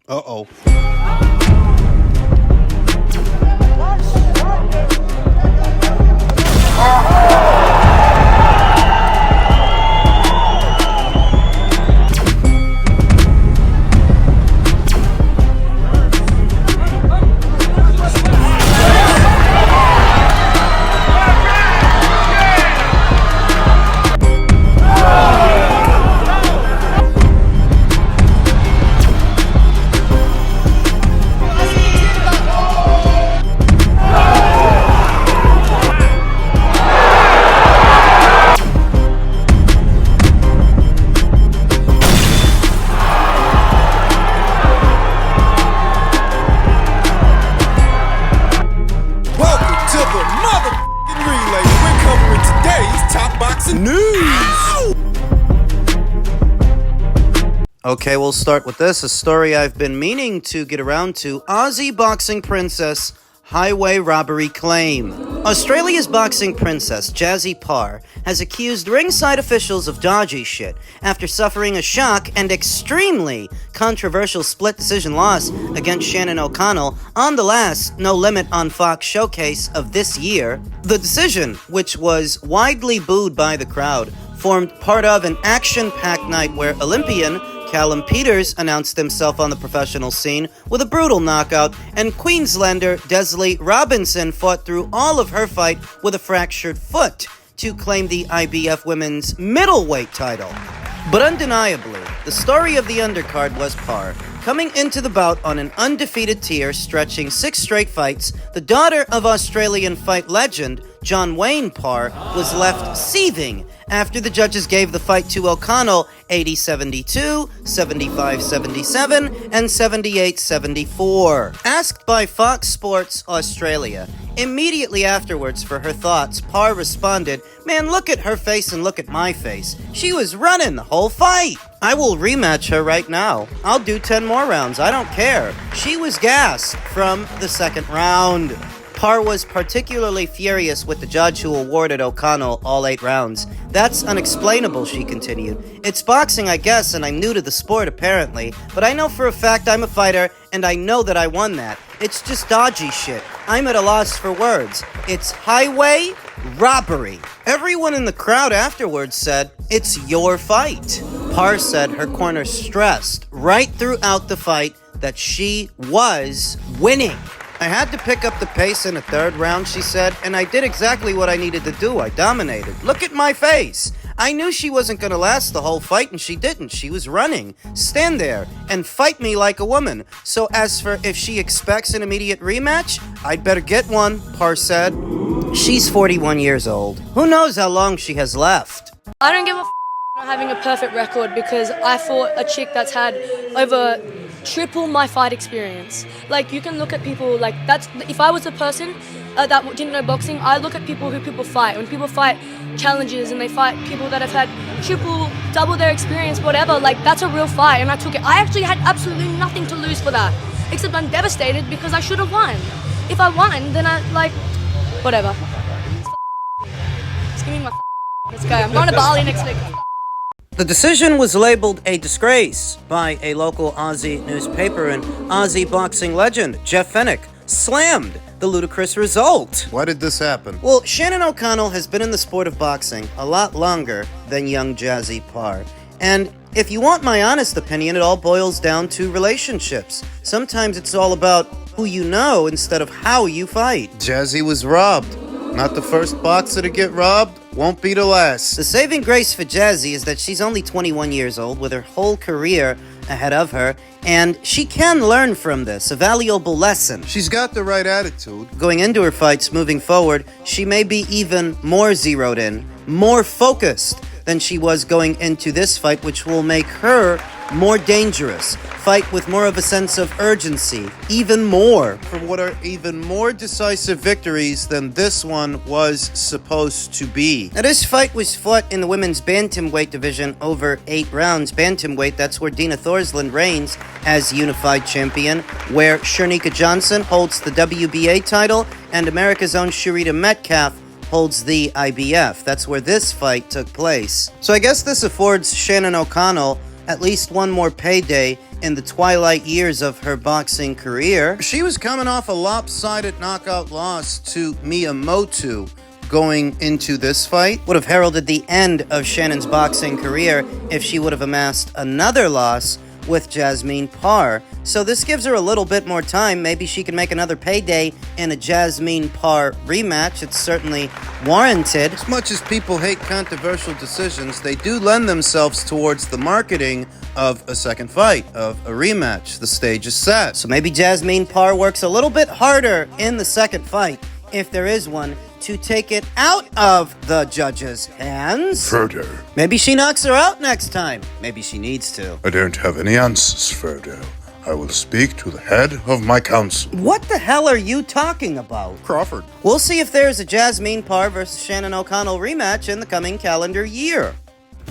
Uh-oh. Okay, we'll start with this, a story I've been meaning to get around to. Aussie boxing princess highway robbery claim. Australia's boxing princess, Jazzy Parr, has accused ringside officials of dodgy shit after suffering a shock and extremely controversial split decision loss against Shannon O'Connell on the last No Limit on Fox showcase of this year. The decision, which was widely booed by the crowd, formed part of an action-packed night where Olympian Callum Peters announced himself on the professional scene with a brutal knockout, and Queenslander Desley Robinson fought through all of her fight with a fractured foot to claim the IBF women's middleweight title. But undeniably, the story of the undercard was Parr. Coming into the bout on an undefeated tier stretching 6 straight fights, the daughter of Australian fight legend John Wayne Parr was left seething after the judges gave the fight to O'Connell 80-72, 75-77, and 78-74. Asked by Fox Sports Australia immediately afterwards for her thoughts, Parr responded, "Man, look at her face and look at my face. She was running the whole fight. I will rematch her right now. I'll do 10 more rounds. I don't care. She was gassed from the second round." Parr was particularly furious with the judge who awarded O'Connell all 8 rounds. "That's unexplainable," she continued. "It's boxing, I guess, and I'm new to the sport apparently, but I know for a fact I'm a fighter, and I know that I won that. It's just dodgy shit. I'm at a loss for words. It's highway robbery." Everyone in the crowd afterwards said, "It's your fight." Parr said her corner stressed right throughout the fight that she was winning. "I had to pick up the pace in the 3rd round," she said, "and I did exactly what I needed to do. I dominated. Look at my face. I knew she wasn't going to last the whole fight, and she didn't. She was running. Stand there and fight me like a woman. So as for if she expects an immediate rematch, I'd better get one," Parr said. She's 41 years old. Who knows how long she has left? I don't give a not having a perfect record because I fought a chick that's had over triple my fight experience. Like, you can look at people like that's. If I was a person that didn't know boxing, I look at people who people fight. When people fight challenges and they fight people that have had triple, double their experience, whatever, like that's a real fight, and I took it. I actually had absolutely nothing to lose for that, except I'm devastated because I should have won. If I won, then I whatever. Just give me my. Let's go. I'm going to Bali next week. The decision was labeled a disgrace by a local Aussie newspaper, and Aussie boxing legend Jeff Fennick slammed the ludicrous result. Why did this happen? Well, Shannon O'Connell has been in the sport of boxing a lot longer than young Jazzy Parr. And if you want my honest opinion, it all boils down to relationships. Sometimes it's all about who you know instead of how you fight. Jazzy was robbed. Not the first boxer to get robbed, won't be the last. The saving grace for Jazzy is that she's only 21 years old with her whole career ahead of her, and she can learn from this, a valuable lesson. She's got the right attitude. Going into her fights moving forward, she may be even more zeroed in, more focused than she was going into this fight, which will make her more dangerous. Fight with more of a sense of urgency, even more. For what are even more decisive victories than this one was supposed to be. Now, this fight was fought in the women's bantamweight division over 8 rounds. Bantamweight, that's where Dina Thorsland reigns as unified champion, where Shernika Johnson holds the WBA title, and America's own Sharita Metcalf holds the IBF. That's where this fight took place. So I guess this affords Shannon O'Connell at least one more payday in the twilight years of her boxing career. She was coming off a lopsided knockout loss to Miyamoto going into this fight. Would have heralded the end of Shannon's boxing career if she would have amassed another loss with Jazzy Parr. So this gives her a little bit more time. Maybe she can make another payday in a Jazzy Parr rematch. It's certainly warranted. As much as people hate controversial decisions, they do lend themselves towards the marketing of a second fight, of a rematch. The stage is set. So maybe Jazzy Parr works a little bit harder in the second fight, if there is one, to take it out of the judges' hands. Frodo, Maybe she knocks her out next time. Maybe she needs to. I don't have any answers, Frodo. I will speak to the head of my council. What the hell are you talking about? Crawford. We'll see if there's a Jazzy Parr versus Shannon O'Connell rematch in the coming calendar year.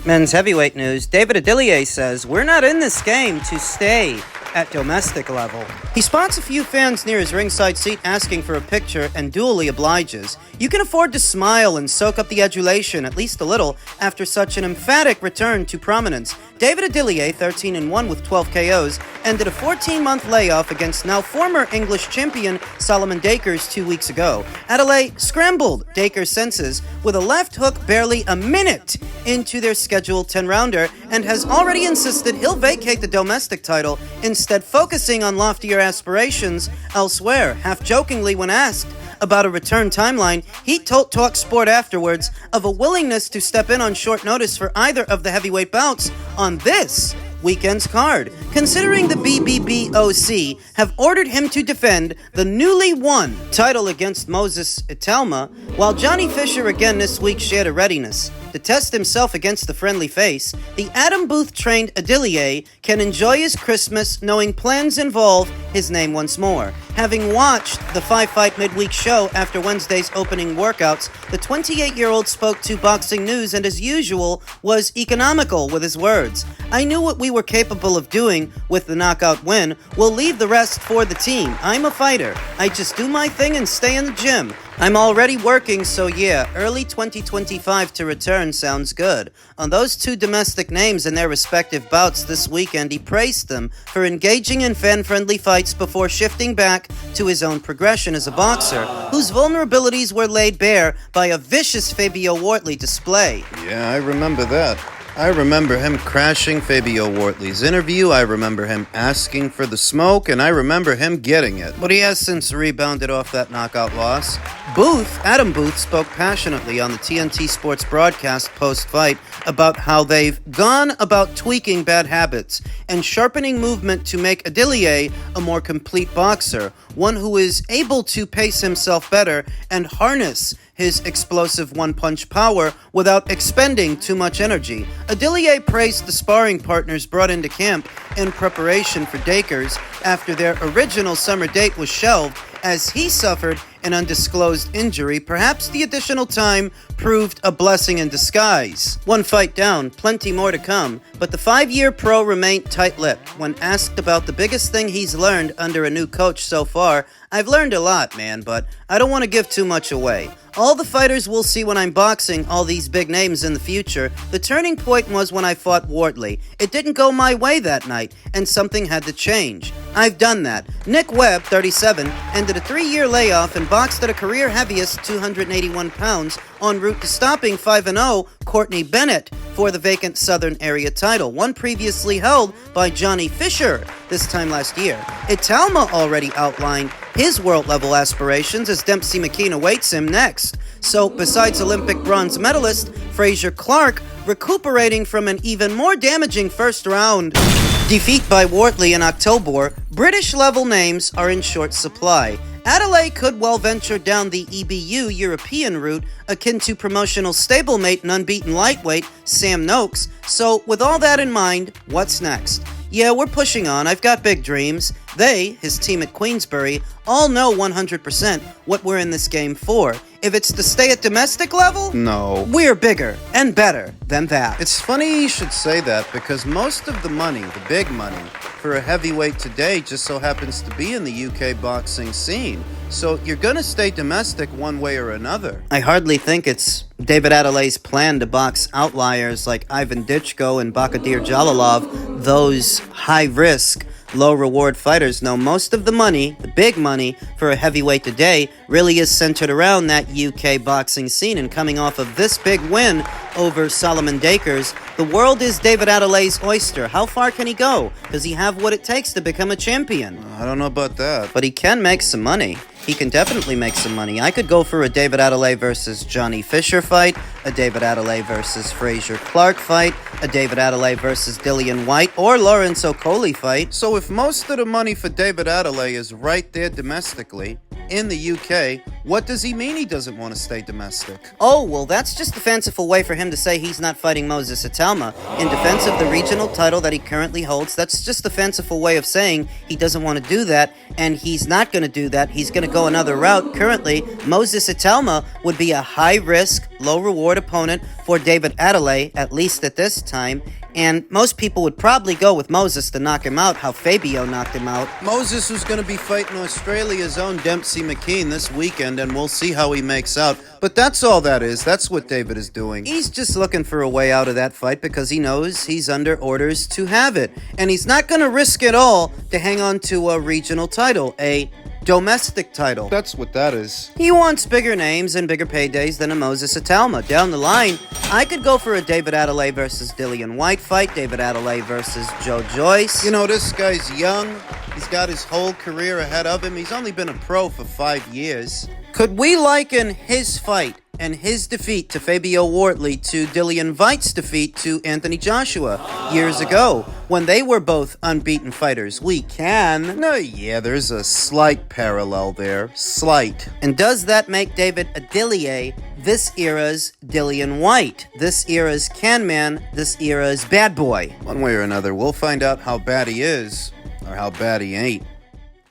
Men's heavyweight news. David Adeleye says, "We're not in this game to stay at domestic level." He spots a few fans near his ringside seat asking for a picture and duly obliges. You can afford to smile and soak up the adulation at least a little after such an emphatic return to prominence. David Adeleye, 13-1 with 12 KOs, ended a 14-month layoff against now former English champion Solomon Dakers 2 weeks ago. Adeleye scrambled Dakers' senses with a left hook barely a minute into their scheduled 10-rounder and has already insisted he'll vacate the domestic title, instead focusing on loftier aspirations elsewhere. Half-jokingly when asked about a return timeline, he told TalkSport afterwards of a willingness to step in on short notice for either of the heavyweight bouts on this weekend's card, considering the BBBOC have ordered him to defend the newly won title against Moses Itauma, while Johnny Fisher again this week shared a readiness to test himself against the friendly face. The Adam Booth-trained Adeleye can enjoy his Christmas knowing plans involve his name once more. Having watched the 5-fight midweek show after Wednesday's opening workouts, the 28-year-old spoke to Boxing News and, as usual, was economical with his words. "I knew what we were capable of doing with the knockout win. We'll leave the rest for the team. I'm a fighter. I just do my thing and stay in the gym. I'm already working, so yeah, early 2025 to return sounds good." On those two domestic names and their respective bouts this weekend, he praised them for engaging in fan-friendly fights before shifting back to his own progression as a boxer, whose vulnerabilities were laid bare by a vicious Fabio Wortley display. Yeah, I remember that. I remember him crashing Fabio Wortley's interview, I remember him asking for the smoke, and I remember him getting it. But he has since rebounded off that knockout loss. Adam Booth, spoke passionately on the TNT Sports broadcast post-fight about how they've gone about tweaking bad habits and sharpening movement to make Adeleye a more complete boxer, one who is able to pace himself better and harness his explosive one-punch power without expending too much energy. Adeleye praised the sparring partners brought into camp in preparation for Dakers after their original summer date was shelved as he suffered an undisclosed injury. Perhaps the additional time proved a blessing in disguise. One fight down, plenty more to come, but the 5-year pro remained tight-lipped. When asked about the biggest thing he's learned under a new coach so far, "I've learned a lot, man, but I don't want to give too much away. All the fighters will see when I'm boxing all these big names in the future. The turning point was when I fought Wortley. It didn't go my way that night, and something had to change. I've done that." Nick Webb, 37, ended a 3-year layoff and boxed at a career heaviest 281 pounds en route to stopping 5-0 Courtney Bennett for the vacant Southern Area title, one previously held by Johnny Fisher this time last year. Itauma already outlined his world-level aspirations as Dempsey McKean awaits him next. So, besides Olympic bronze medalist Fraser Clark recuperating from an even more damaging first-round defeat by Wortley in October, British-level names are in short supply. Adeleye could well venture down the EBU European route, akin to promotional stablemate and unbeaten lightweight Sam Noakes. So, with all that in mind, what's next? Yeah, we're pushing on. I've got big dreams. They, his team at Queensbury, all know 100% what we're in this game for. If it's to stay at domestic level, No. we're bigger and better than that. It's funny you should say that because most of the money, the big money, for a heavyweight today just so happens to be in the UK boxing scene. So you're gonna stay domestic one way or another. I hardly think it's David Adeleye's plan to box outliers like Ivan Ditchko and Bakadir Jalalov, those high-risk, low-reward fighters. No, most of the money, the big money, for a heavyweight today really is centered around that UK boxing scene. And coming off of this big win over Solomon Dakers, the world is David Adeleye's oyster. How far can he go? Does he have what it takes to become a champion? I don't know about that. But he can make some money. He can definitely make some money. I could go for a David Adeleye versus Johnny Fisher fight, a David Adeleye versus Frazier Clark fight, a David Adeleye versus Dillian White, or Lawrence Okoli fight. So if most of the money for David Adeleye is right there domestically, in the UK, what does he mean he doesn't want to stay domestic? Oh, well, that's just a fanciful way for him to say he's not fighting Moses Itauma in defense of the regional title that he currently holds. That's just a fanciful way of saying he doesn't want to do that, and he's not going to do that. He's going to go another route. Currently, Moses Itauma would be a high-risk, low-reward opponent for David Adeleye, at least at this time, and most people would probably go with Moses to knock him out, how Fabio knocked him out. Moses, who's going to be fighting Australia's own Dempsey McKean this weekend, and we'll see how he makes out. But that's all that is. That's what David is doing. He's just looking for a way out of that fight because he knows he's under orders to have it. And he's not going to risk it all to hang on to a regional title, a domestic title. That's what that is. He wants bigger names and bigger paydays than a Moses Itauma. Down the line, I could go for a David Adeleye versus Dillian White fight, David Adeleye versus Joe Joyce. You know, this guy's young. He's got his whole career ahead of him. He's only been a pro for 5 years. Could we liken his fight and his defeat to Fabio Wortley to Dillian White's defeat to Anthony Joshua years ago when they were both unbeaten fighters? We can. No, yeah, there's a slight parallel there. Slight. And does that make David Adeleye this era's Dillian White? This era's Can Man, this era's Bad Boy? One way or another, we'll find out how bad he is, or how bad he ain't.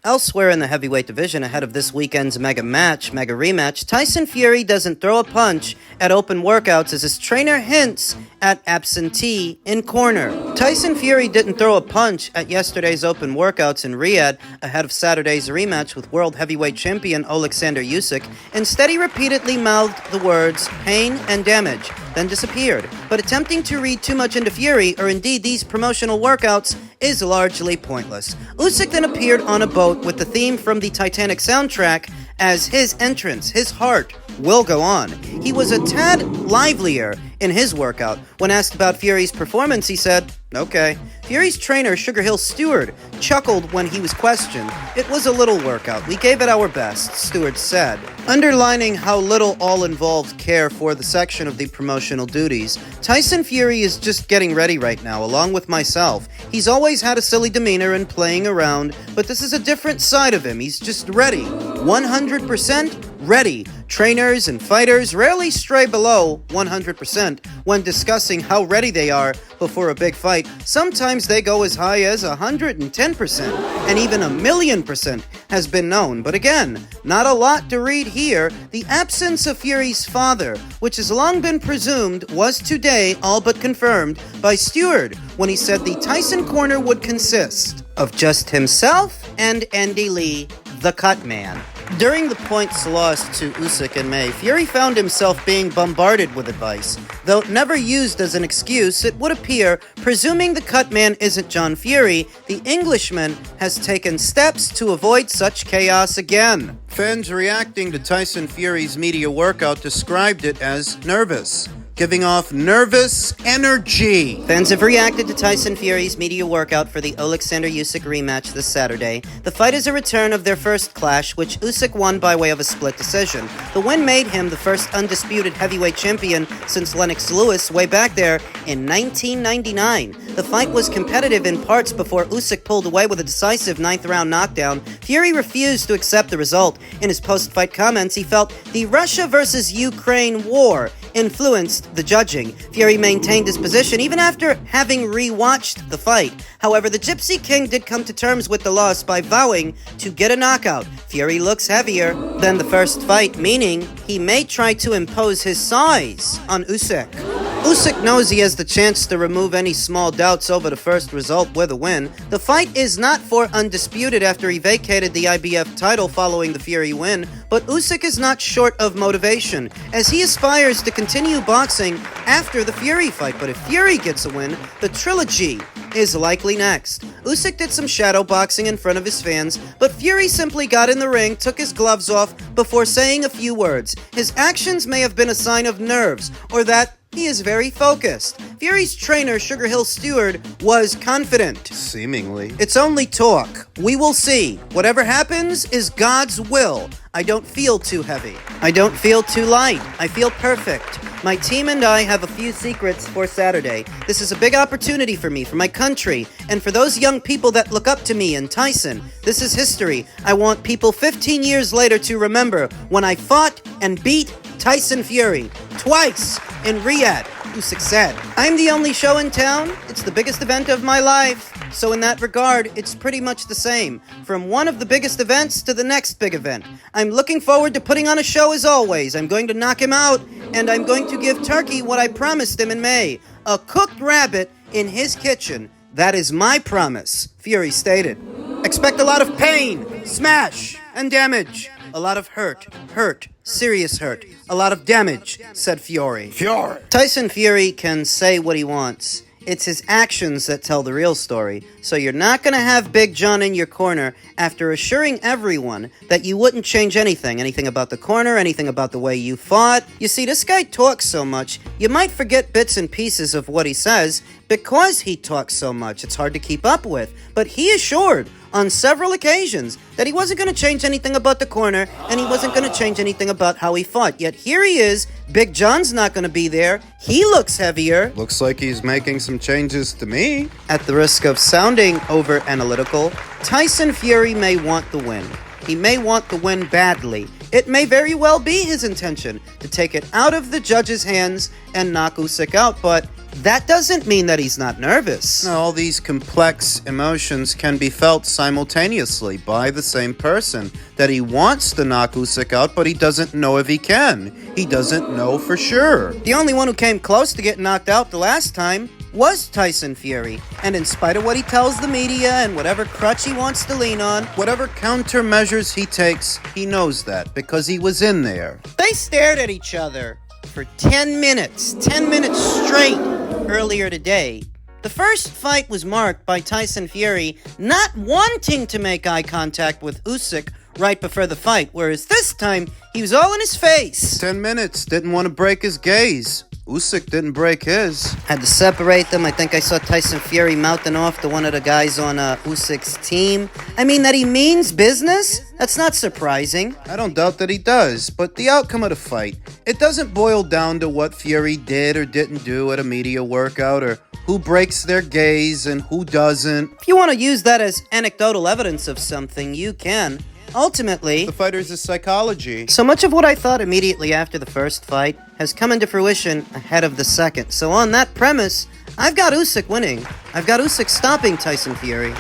Elsewhere in the heavyweight division, ahead of this weekend's mega rematch, Tyson Fury doesn't throw a punch at open workouts as his trainer hints at absentee in corner. Tyson Fury didn't throw a punch at yesterday's open workouts in Riyadh ahead of Saturday's rematch with world heavyweight champion Alexander Usyk. Instead, he repeatedly mouthed the words pain and damage, then disappeared. But attempting to read too much into Fury, or indeed these promotional workouts, is largely pointless. Usyk then appeared on a boat with the theme from the Titanic soundtrack as his entrance, his heart, will go on. He was a tad livelier in his workout. When asked about Fury's performance, he said, okay. Fury's trainer, Sugar Hill Stewart, chuckled when he was questioned. It was a little workout. We gave it our best, Stewart said. Underlining how little all involved care for the section of the promotional duties, Tyson Fury is just getting ready right now, along with myself. He's always had a silly demeanor and playing around, but this is a different side of him. He's just ready. 100% ready. Trainers and fighters rarely stray below 100% when discussing how ready they are before a big fight. Sometimes they go as high as 110%, and even 1,000,000% has been known. But again, not a lot to read here. The absence of Fury's father, which has long been presumed, was today all but confirmed by Stewart when he said the Tyson corner would consist of just himself and Andy Lee, the cut man. During the points lost to Usyk in May, Fury found himself being bombarded with advice. Though never used as an excuse, it would appear, presuming the cut man isn't John Fury, the Englishman has taken steps to avoid such chaos again. Fans reacting to Tyson Fury's media workout described it as nervous, giving off nervous energy. Fans have reacted to Tyson Fury's media workout for the Alexander Usyk rematch this Saturday. The fight is a return of their first clash, which Usyk won by way of a split decision. The win made him the first undisputed heavyweight champion since Lennox Lewis way back there in 1999. The fight was competitive in parts before Usyk pulled away with a decisive 9th-round knockdown. Fury refused to accept the result. In his post-fight comments, he felt the Russia versus Ukraine war influenced the judging. Fury maintained his position even after having re-watched the fight. However, the Gypsy King did come to terms with the loss by vowing to get a knockout. Fury looks heavier than the first fight, meaning he may try to impose his size on Usyk. Usyk knows he has the chance to remove any small doubts over the first result with a win. The fight is not for undisputed after he vacated the IBF title following the Fury win, but Usyk is not short of motivation, as he aspires to continue boxing after the Fury fight. But if Fury gets a win, the trilogy is likely next. Usyk did some shadow boxing in front of his fans, but Fury simply got in the ring, took his gloves off before saying a few words. His actions may have been a sign of nerves, or that he is very focused. Fury's trainer, Sugar Hill Stewart, was confident. Seemingly. It's only talk. We will see. Whatever happens is God's will. I don't feel too heavy. I don't feel too light. I feel perfect. My team and I have a few secrets for Saturday. This is a big opportunity for me, for my country, and for those young people that look up to me and Tyson. This is history. I want people 15 years later to remember when I fought and beat Tyson Fury twice in Riyadh. Usyk said, "I'm the only show in town. It's the biggest event of my life." So in that regard, it's pretty much the same. From one of the biggest events to the next big event. I'm looking forward to putting on a show as always. I'm going to knock him out, and I'm going to give Turkey what I promised him in May. A cooked rabbit in his kitchen. That is my promise, Fury stated. Expect a lot of pain, smash, and damage. A lot of hurt, serious hurt. A lot of damage, said Fury. Tyson Fury can say what he wants. It's his actions that tell the real story. So you're not going to have Big John in your corner after assuring everyone that you wouldn't change anything about the corner, anything about the way you fought. You see, this guy talks so much, you might forget bits and pieces of what he says because he talks so much. It's hard to keep up with. But he assured on several occasions that he wasn't going to change anything about the corner and he wasn't going to change anything about how he fought. Yet here he is. Big John's not going to be there. He looks heavier. Looks like he's making some changes to me. At the risk of sounding over-analytical, Tyson Fury may want the win. He may want the win badly. It may very well be his intention to take it out of the judge's hands and knock Usyk out, but that doesn't mean that he's not nervous. No, all these complex emotions can be felt simultaneously by the same person. That he wants to knock Usyk out, but he doesn't know if he can. He doesn't know for sure. The only one who came close to getting knocked out the last time was Tyson Fury. And in spite of what he tells the media and whatever crutch he wants to lean on, Whatever countermeasures he takes, he knows that because he was in there. they stared at each other for 10 minutes straight earlier today. The first fight was marked by Tyson Fury not wanting to make eye contact with Usyk right before the fight, whereas this time he was all in his face. 10 minutes, didn't want to break his gaze. Usyk didn't break his. Had to separate them. I think I saw Tyson Fury mouthing off to one of the guys on Usyk's team. I mean, that he means business? That's not surprising. I don't doubt that he does, but the outcome of the fight, it doesn't boil down to what Fury did or didn't do at a media workout or who breaks their gaze and who doesn't. If you want to use that as anecdotal evidence of something, you can. Ultimately, The fighter's psychology. so much of what I thought immediately after the first fight has come into fruition ahead of the second. So on that premise, I've got Usyk winning. I've got Usyk stopping Tyson Fury.